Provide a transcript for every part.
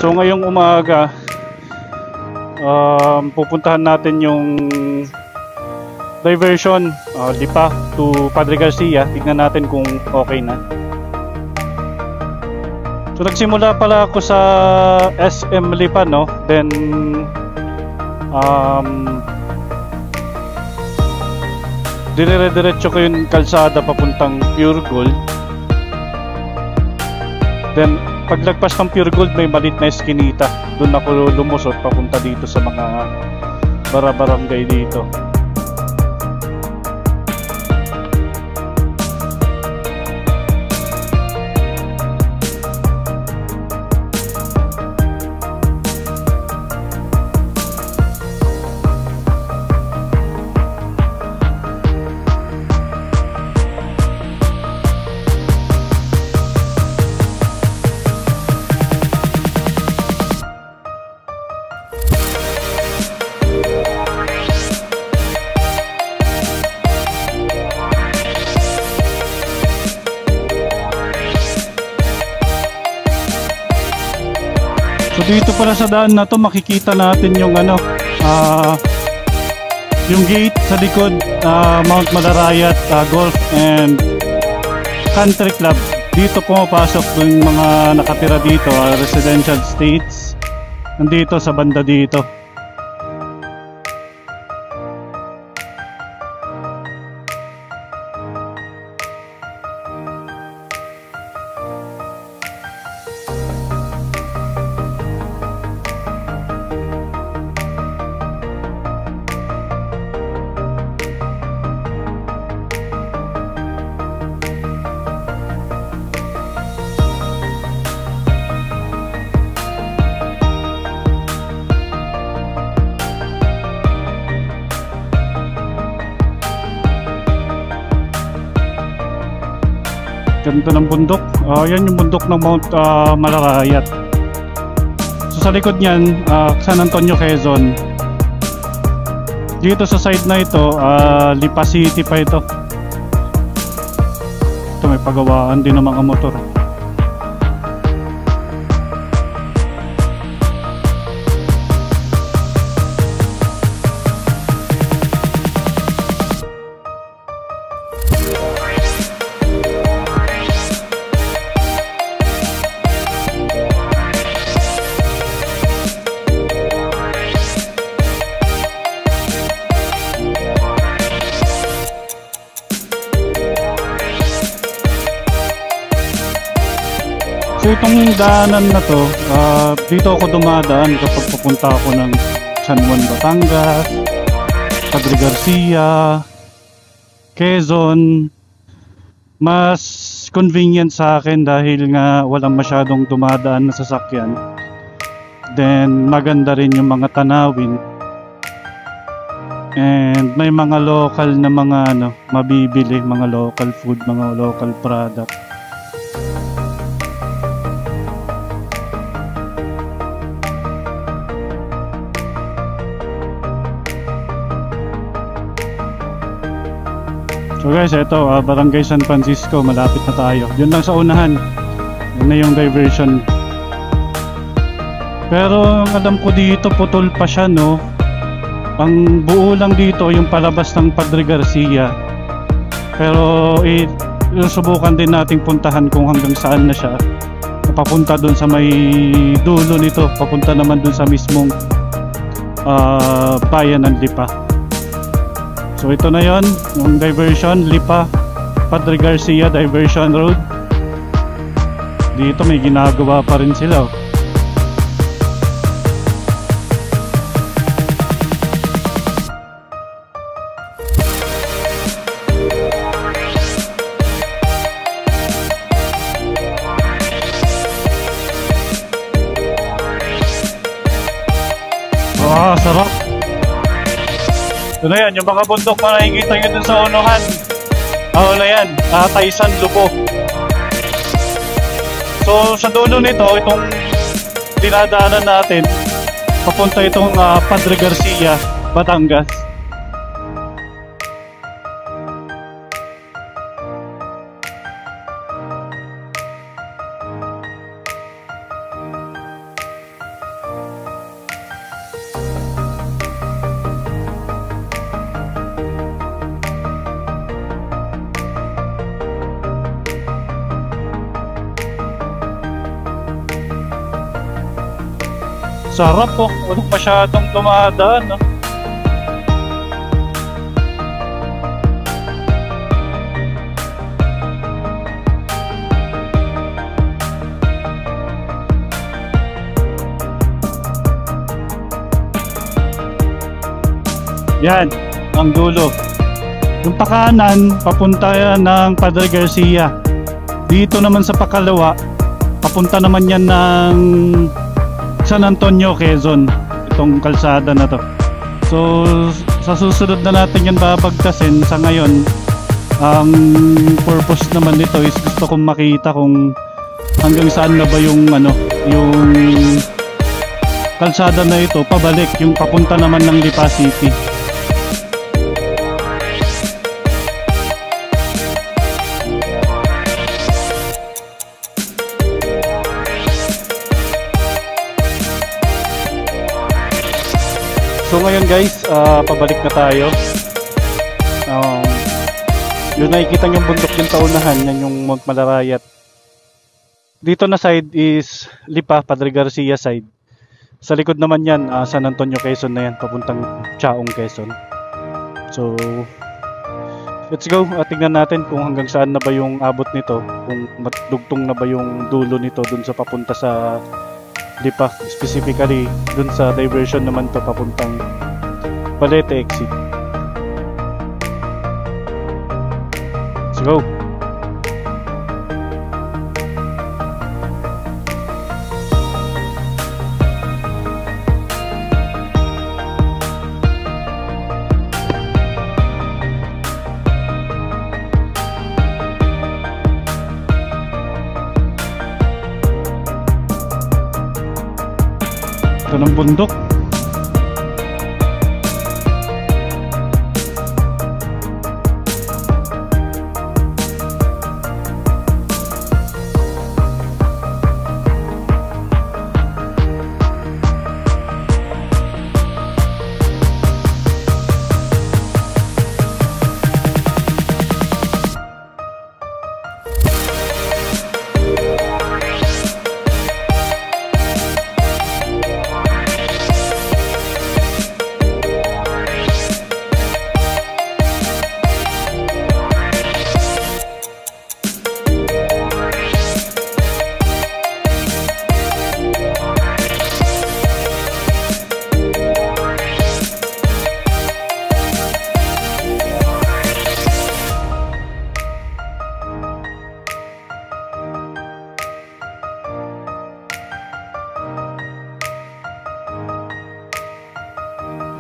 So ngayong umaga, pupuntahan natin yung diversion Lipa to Padre Garcia. Tignan natin kung okay na. So nagsimula pala ako sa SM Lipa, no? Then dire-diretso ko yung kalsada papuntang Pure Gold. Then paglagpas ng Pure Gold may malit na eskinita. Doon ako lumusot papunta dito sa mga barangay dito. So dito pala sa daan na to makikita natin yung yung gate sa likod, Mount Malarayat Golf and Country Club. Dito pumapasok yung mga nakatira dito, residential estates. Nandito sa banda dito. Ganda ng bundok. Yan yung bundok ng Mount Malarayat. So sa likod niyan, San Antonio, Quezon. Dito sa side na ito, Lipa City pa ito. Ito may pagawaan din ng mga motor. So itong daanan na to, dito ako dumadaan kapag papunta ako ng San Juan, Batangas, Padre Garcia, Quezon. Mas convenient sa akin dahil nga walang masyadong dumadaan na sasakyan. Then maganda rin yung mga tanawin. And may mga local na mga mabibili, mga local food, mga local product. So guys, ito Barangay San Francisco, malapit na tayo. Yun lang sa unahan. Yun na yung diversion. Pero ang alam ko dito, putol pa siya, no? Ang buo lang dito yung palabas ng Padre Garcia. Pero subukan din nating puntahan kung hanggang saan na siya. Papunta dun sa may dulo nito, papunta naman dun sa mismong bayan ng Lipa. So ito na yon, yung diversion, Lipa Padre Garcia Diversion Road. Dito may ginagawa pa rin sila. Sarap. Ito na yan, yung mga bundok na nakikita nyo dun sa unuhan. Na yan, Taysan, Lubo. So sa dulo nito, itong dinadaanan natin, papunta itong Padre Garcia, Batangas. Sarap po. Walang masyadong dumadaan, no? Yan, ang dulo. Yung pakanan, papunta yan ng Padre Garcia. Dito naman sa pakalawa, papunta naman yan ng San Antonio, Quezon. Itong kalsada na to. So, sa susunod na natin yan babagtasin. Sa ngayon, ang purpose naman nito is gusto kong makita kung hanggang saan na ba yung yung kalsada na ito pabalik, yung papunta naman ng Lipa City. So ngayon guys, pabalik na tayo. Yun, nakikita yung bundok yung taunahan, yan yung Mount Malarayat. Dito na side is Lipa, Padre Garcia side. Sa likod naman yan, San Antonio, Quezon na yan, papuntang Chaong, Quezon. So, let's go. Tingnan natin kung hanggang saan na ba yung abot nito. Kung matdugtong na ba yung dulo nito dun sa papunta sa Lipa, specifically dun sa diversion naman to papuntang Balete exit. Let's go. Ito ng bundok.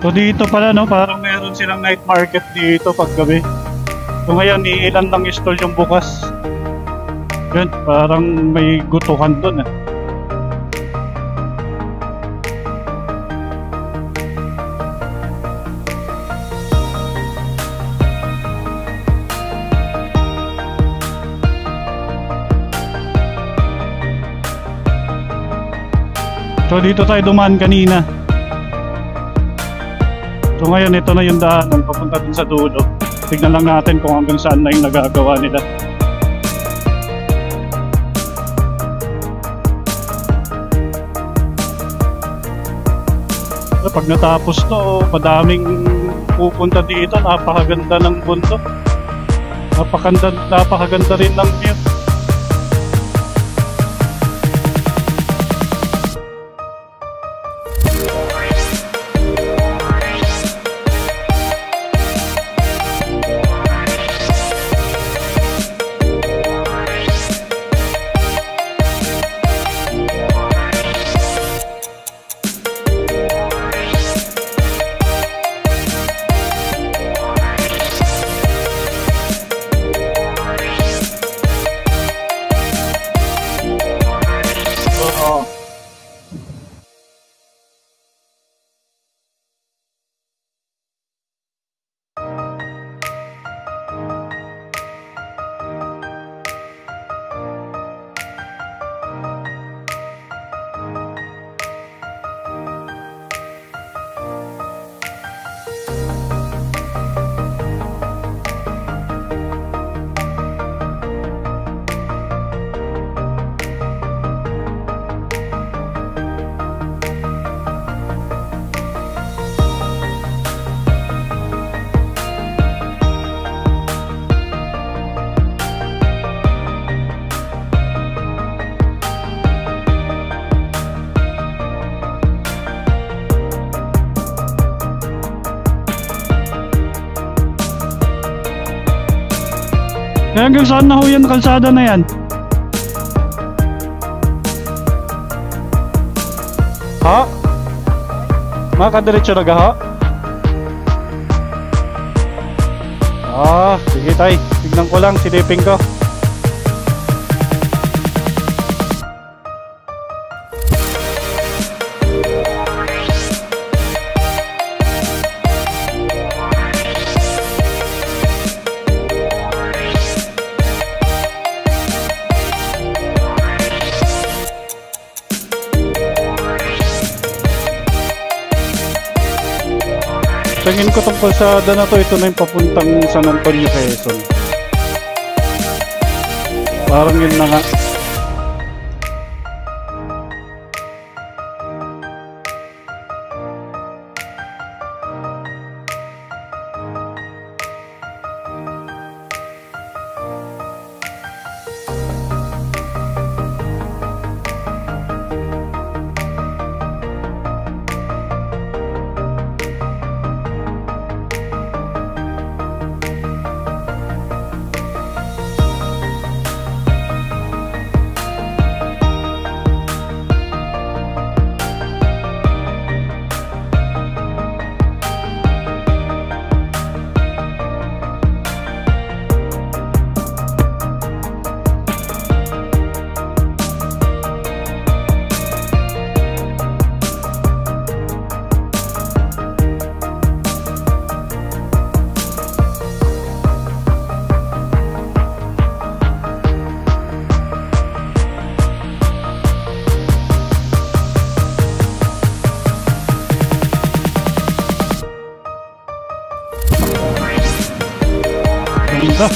So dito pala parang meron silang night market dito paggabi. So ngayon ilan lang stall yung bukas. Yun, parang may gutuhan doon . So dito tayo dumaan kanina. So ngayon ito na yung daanan papunta dun sa dulo. Tignan lang natin kung hanggang saan na yung nagagawa nila. So, pag natapos to, madaming pupunta dito. Napakaganda ng bundok. Napakaganda rin ng view. Kaya hanggang saan na ho yan kalsada na yan? Ha? Makadiretso na ga ha? Sige tay, tignan ko lang, silipin ko. Tingin ko tong kalsada na to, ito na yung papuntang San Antonio, Quezon. Parang yun na nga. Ganda.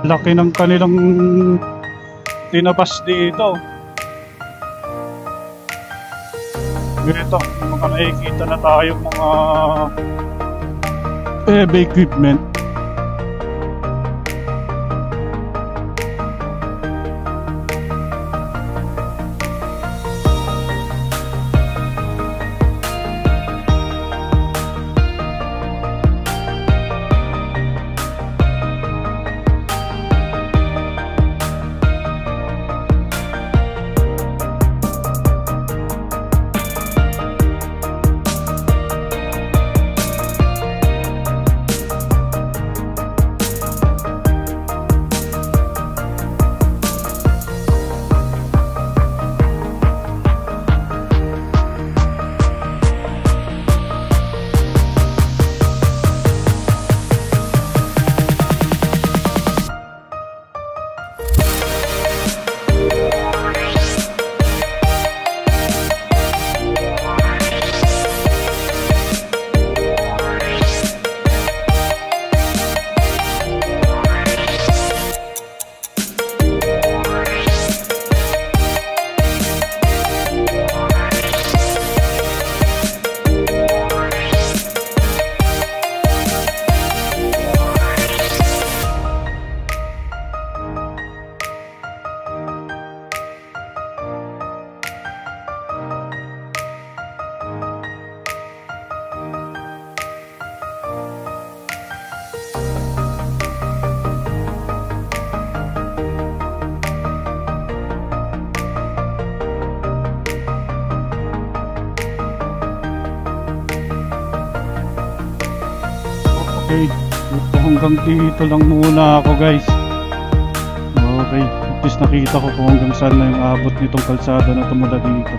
Laki ng kanilang tinabas dito. Ganito, mga nakikita na tayong mga heavy equipment. Okay, hanggang dito lang muna ako guys. Okay, at least nakita ko kung hanggang saan na yung abot nitong kalsada na tumula dito.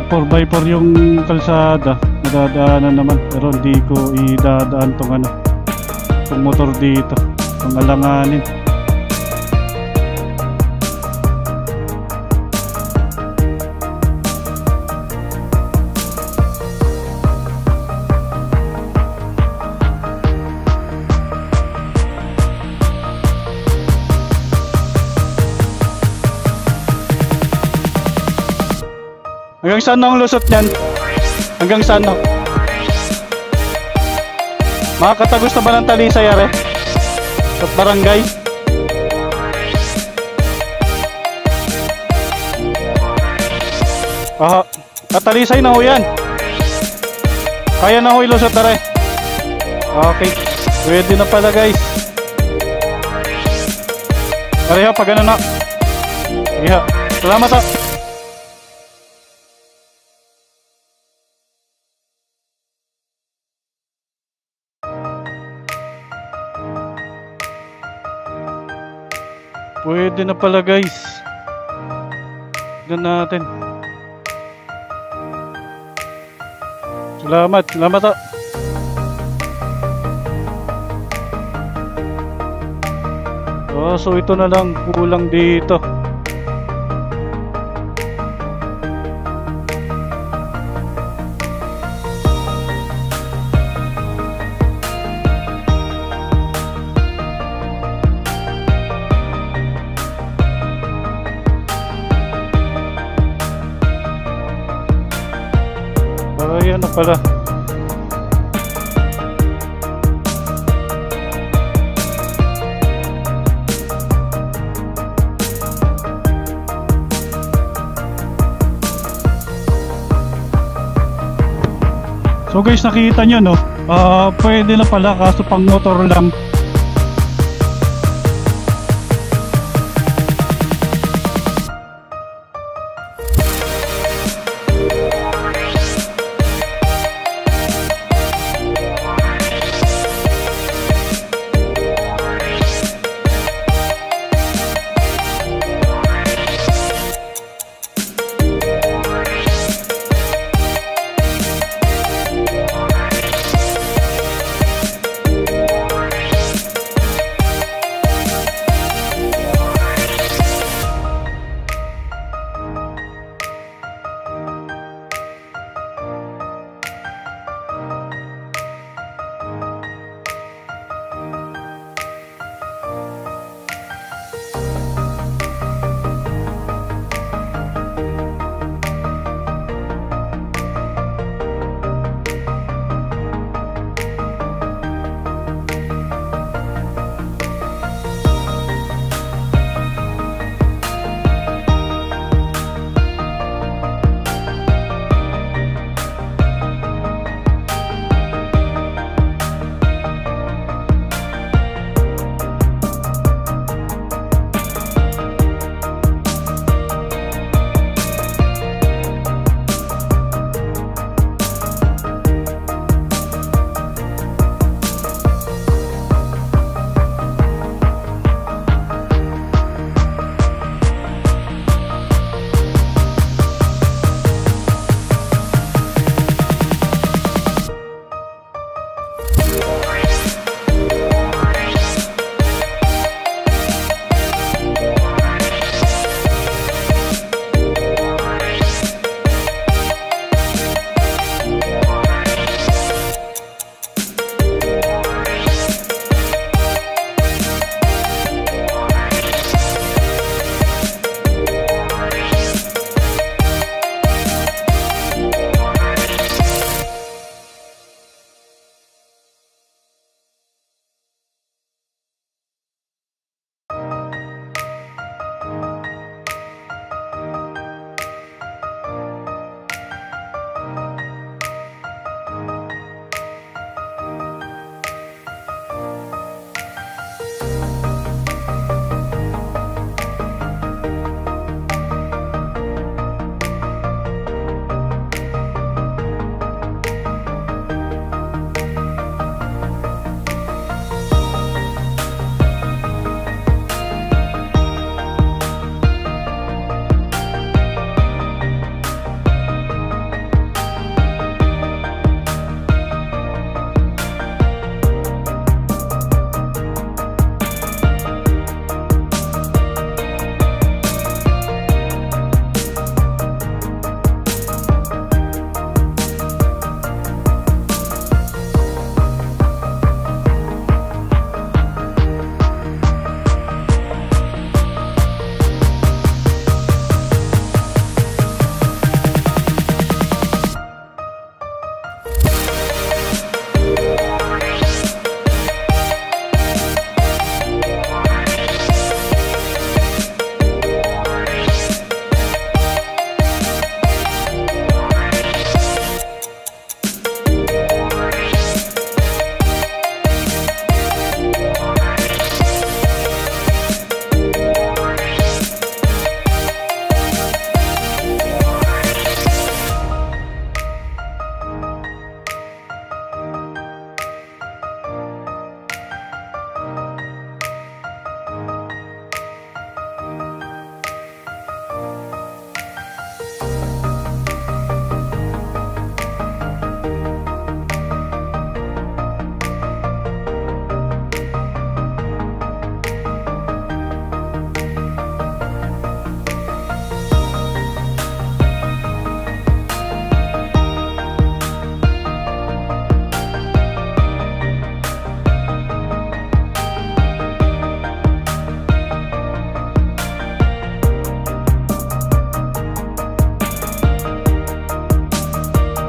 Pag 4x4 yung kalsada, nadadaanan naman, pero hindi ko idadaan tong tong motor dito, tong alanganin. Hanggang saan na ang lusot niyan? Hanggang saan na? Makakatagos na ba ng Talisay, are? Sa barangay? Aha, Talisay na ho yan. Kaya na ho ilusot, are. Okay, pwede na pala, guys. Are ha, pag ano na. Sige ha, salamat ha. Pwede na pala, guys. Tignan natin. Salamat, salamat ha. So ito na lang kulang dito. Ayan na pala. So guys, nakita nyo no, pwede na pala kaso pang motor lang.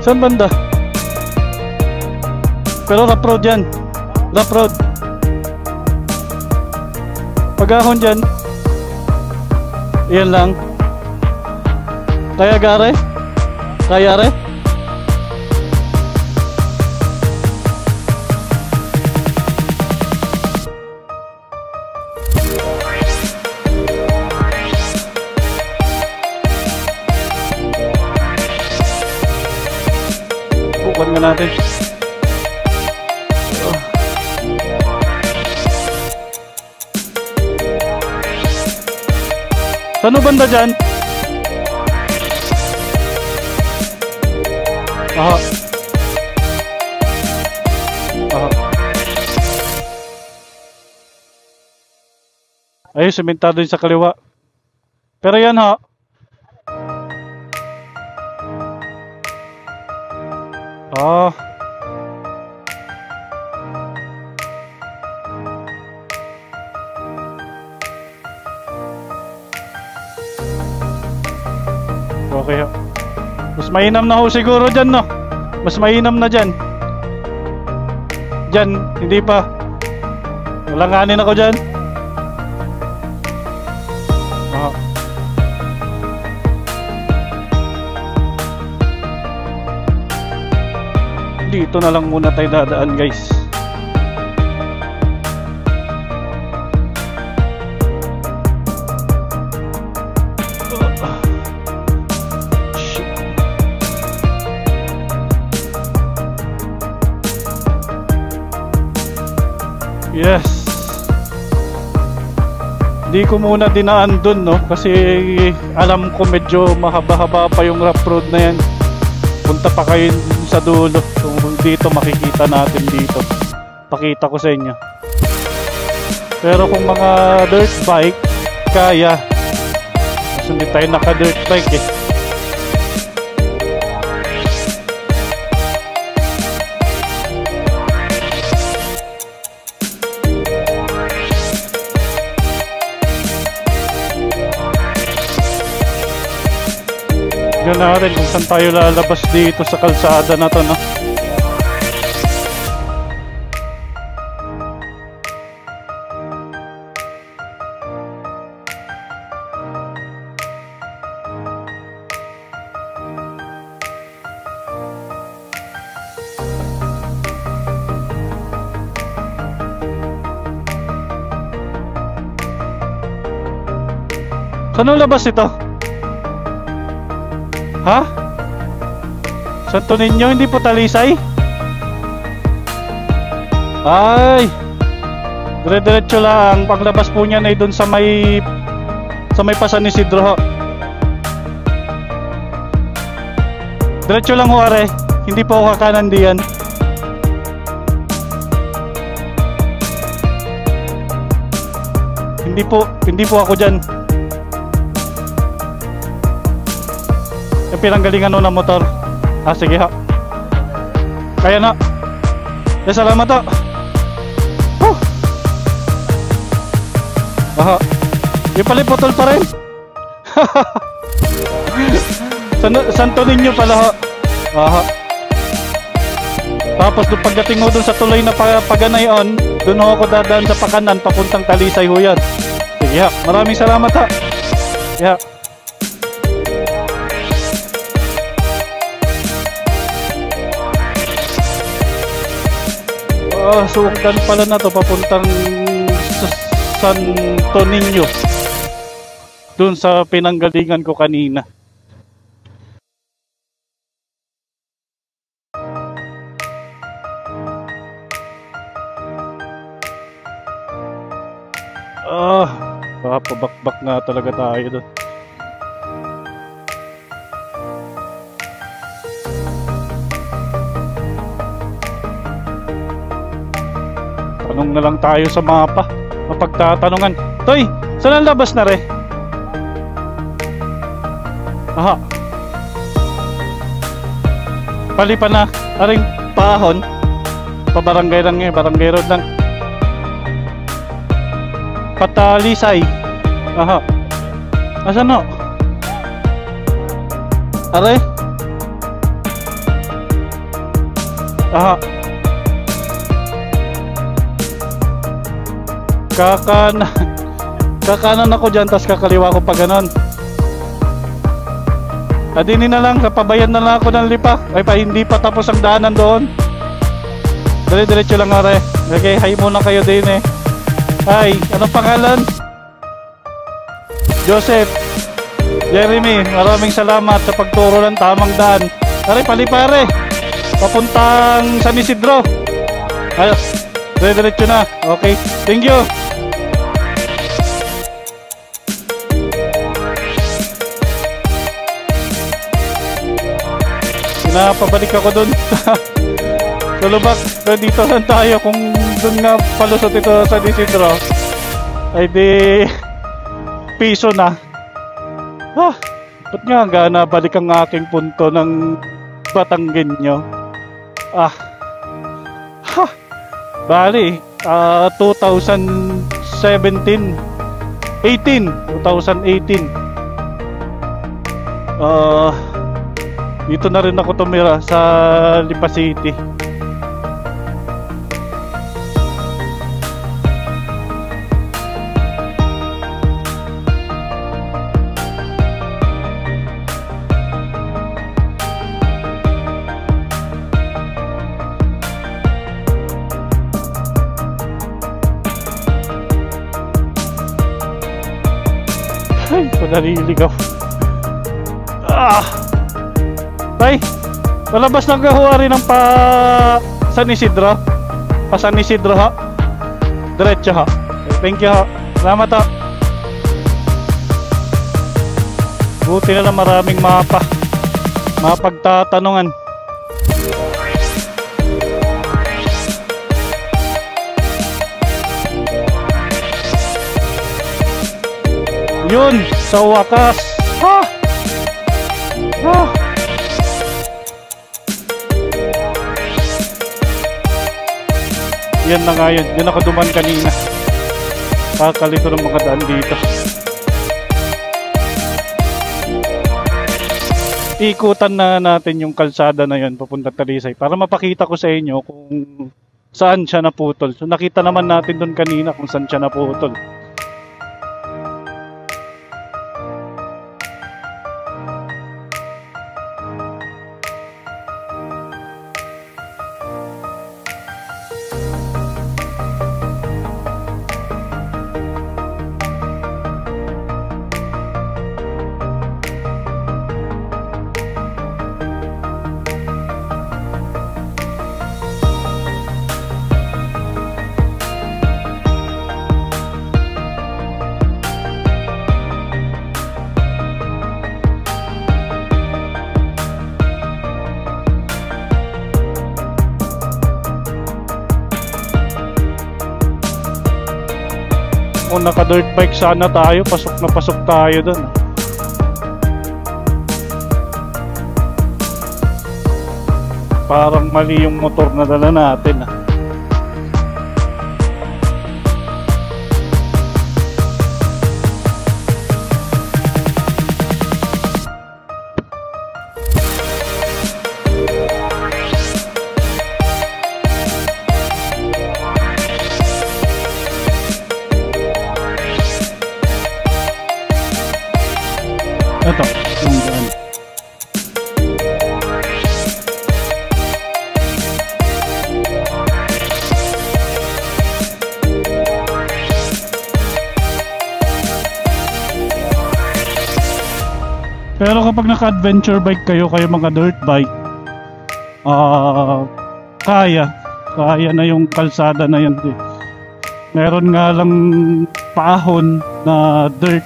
Saan banda? Pero rough road yan. Rough road. Pag-ahon dyan. Yan lang. Kaya gare? Kaya re? Bukan nga natin. Saan banda dyan? Aha. Aha. Ayun, sementado yun sa kaliwa. Pero yan ha. Ah. Okay ha. Mas mainam na ho siguro dyan, no? Mas mainam na dyan. Dyan, hindi pa. Walanganin ako dyan. Aha. Dito na lang muna tayo dadaan, guys. Yes. Di ko muna dinaan dun, no? Kasi alam ko medyo mahaba-haba pa yung rough road na yan. Punta pa kayo sa dulo. Kung dito makikita natin dito. Pakita ko sa inyo. Pero kung mga dirt bike, kaya. Kasi hindi tayo naka-dirt bike eh. Tignan natin kung saan tayo lalabas dito sa kalsada na to, no? Saan ang labas ito? Ha? Santo Niño, hindi po Talisay? Ay, dire-diretso lang. Paglabas po niya na doon sa may San Isidro ho. Diretso lang ho, are. Hindi po ako kakanan diyan. Hindi po ako dyan. Yung pinanggalingan ho ng motor. Ah, sige ha. Kaya na. Salamat ho. Aha. Yung pala putol pa rin. Santo Niño pala ho. Aha. Tapos pagdating mo dun sa tulay na Paganayon, dun ho ako dadaan sa pakanan papuntang Talisay ho yan. Sige ha. Maraming salamat ha. Yeah. Suungdan pala na to papuntang Santo Niño. Doon sa pinanggalingan ko kanina. Pabakbak nga talaga tayo doon. Tanong na lang tayo sa mapa. Mapagtatanungan. Toy, saan ang labas na re? Aha. Palipan na. Aring paahon. Pabarangay lang eh. Barangay road lang. Patalisay. Aha. Asan no? Are? Aha. Kakanan ako dyan, tas kakaliwa ko pa ganon. Adinin na lang, kapabayan na lang ako ng lipa. Ay pa, hindi pa tapos ang daanan doon. Dire-diretso lang are. Okay, hi muna kayo din eh. Hi, anong pangalan? Joseph. Jeremy, maraming salamat sa pagturo ng tamang daan. Are, palipare. Papuntang San Isidro. Ayos, dire-diretso na. Okay, thank you. Pabalik ako dun. Sa Lubak. So dito lang tayo. Kung dun nga palusot ito sa Isidro, ay di piso na. Ba't nga hanggang balik ang aking punto ng Batanggenyo? Bali 2018 dito na rin ako tumira sa Lipa City. Ay, panaliligaw. Ay, palabas ng gahuari ng pa San Isidro. Pa San Isidro ha. Diretso ha. Thank you ha. Salamat ha. Buti na lang maraming mapagtatanungan. Yun, sa wakas. Yan na nga yun. Yan ako duman kanina. Kakalito ng mga daan dito. Ikutan na natin yung kalsada na yun papunta Talisay para mapakita ko sa inyo kung saan siya naputol. So nakita naman natin doon kanina kung saan siya naputol. Kung naka-dirt bike sana tayo, pasok na pasok tayo dun. Parang mali yung motor na dala natin. Ito, yung daan. Pero kapag naka-adventure bike kayo mga dirt bike, kaya na yung kalsada na yan. Meron nga lang paahon na dirt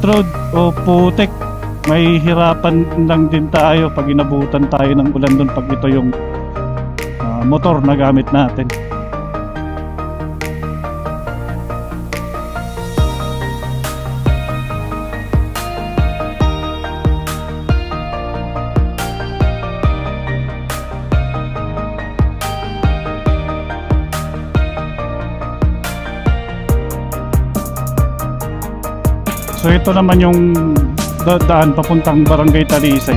road o putik, may hirapan lang din tayo pag inabutan tayo ng ulan doon pag ito yung motor na gamit natin. So ito naman yung daan papuntang Barangay Talisay.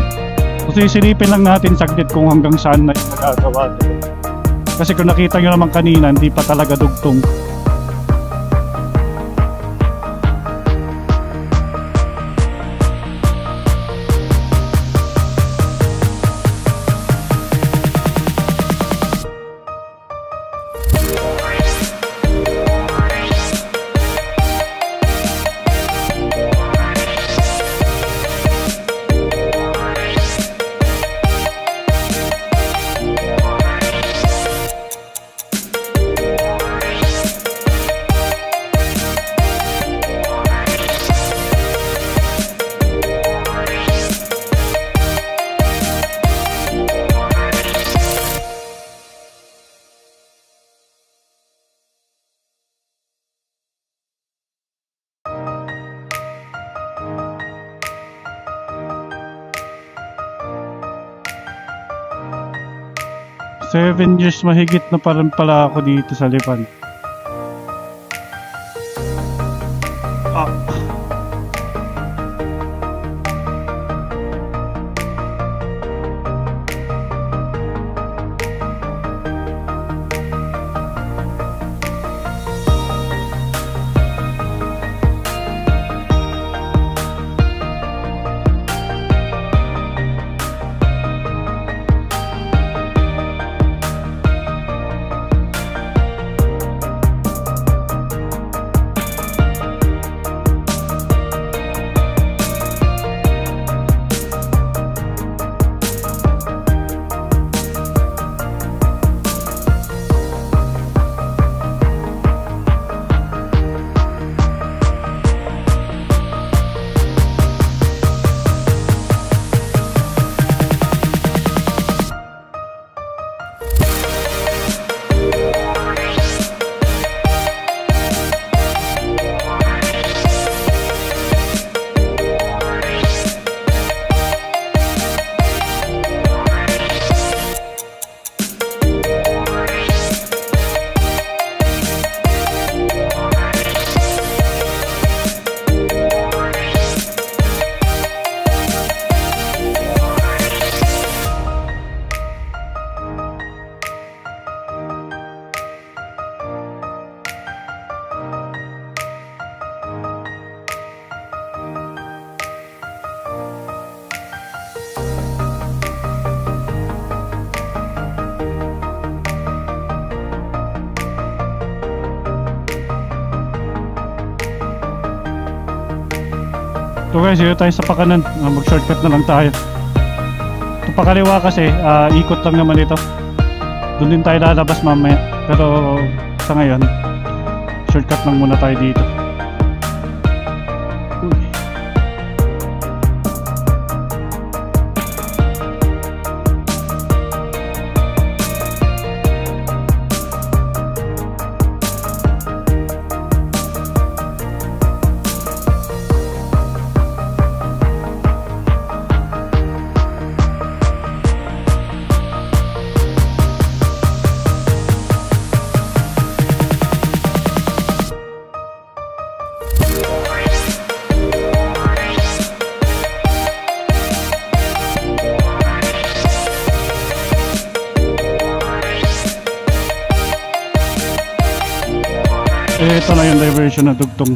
So sisilipin lang natin saglit kung hanggang saan na yung nagagawa nila. Kasi kung nakita nyo naman kanina, hindi pa talaga dugtong. Seven years mahigit na parang pala ako dito sa Lipan. Ah. So guys, dito tayo sa pakanan. Mag-shortcut na lang tayo. Ito pakaliwa kasi, ikot lang naman ito. Doon din tayo lalabas mamaya. Pero sa ngayon, shortcut lang muna tayo dito. Ito na yung diversion na dugtong.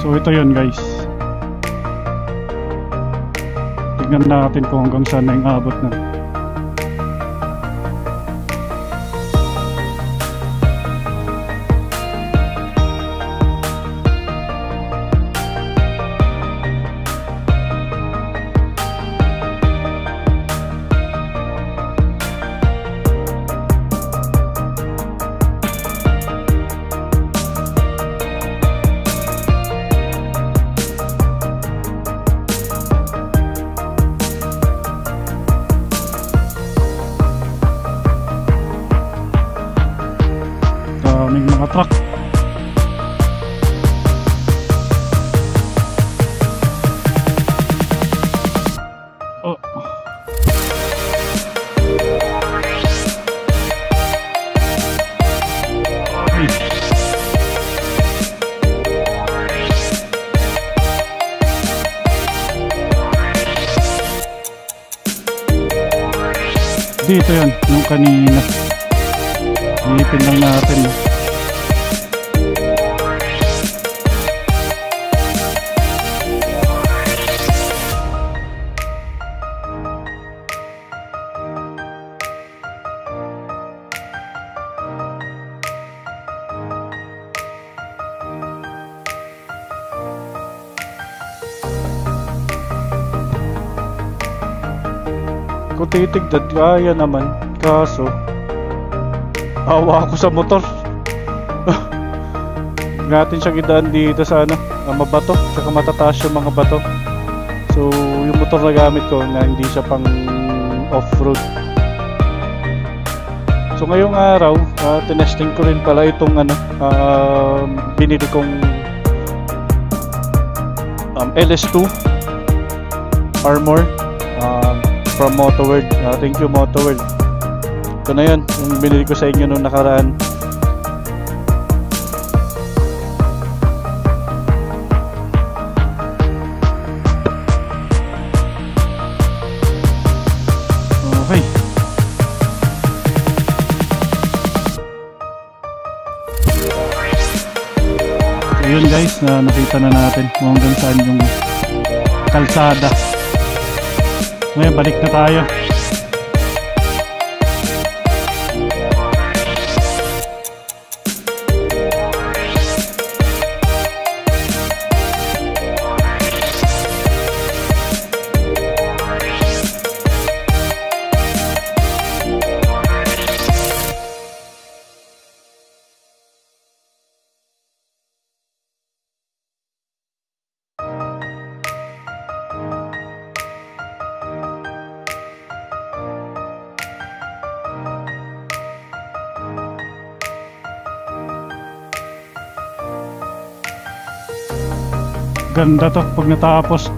So ito yun guys. Tignan natin kung hanggang saan na yung abot na. Dito yan, yung kanina. Ipin lang natin. Kung titignan, kaya naman. Kaso, awa ako sa motor. Natin siyang idaan dito sa ano, mabato, saka matataas yung mga bato. So, yung motor na gamit ko na hindi siya pang off-road. So, ngayong araw, tinesting ko rin pala itong ano, binili kong LS2 Armor. From Motoworld. Thank you Motoworld. Ito na yun, yung binili ko sa inyo nung nakaraan. Okay. So yun guys, nakita na natin kung hanggang saan yung kalsada. Ngayon, balik na tayo. Ganda to pag natapos.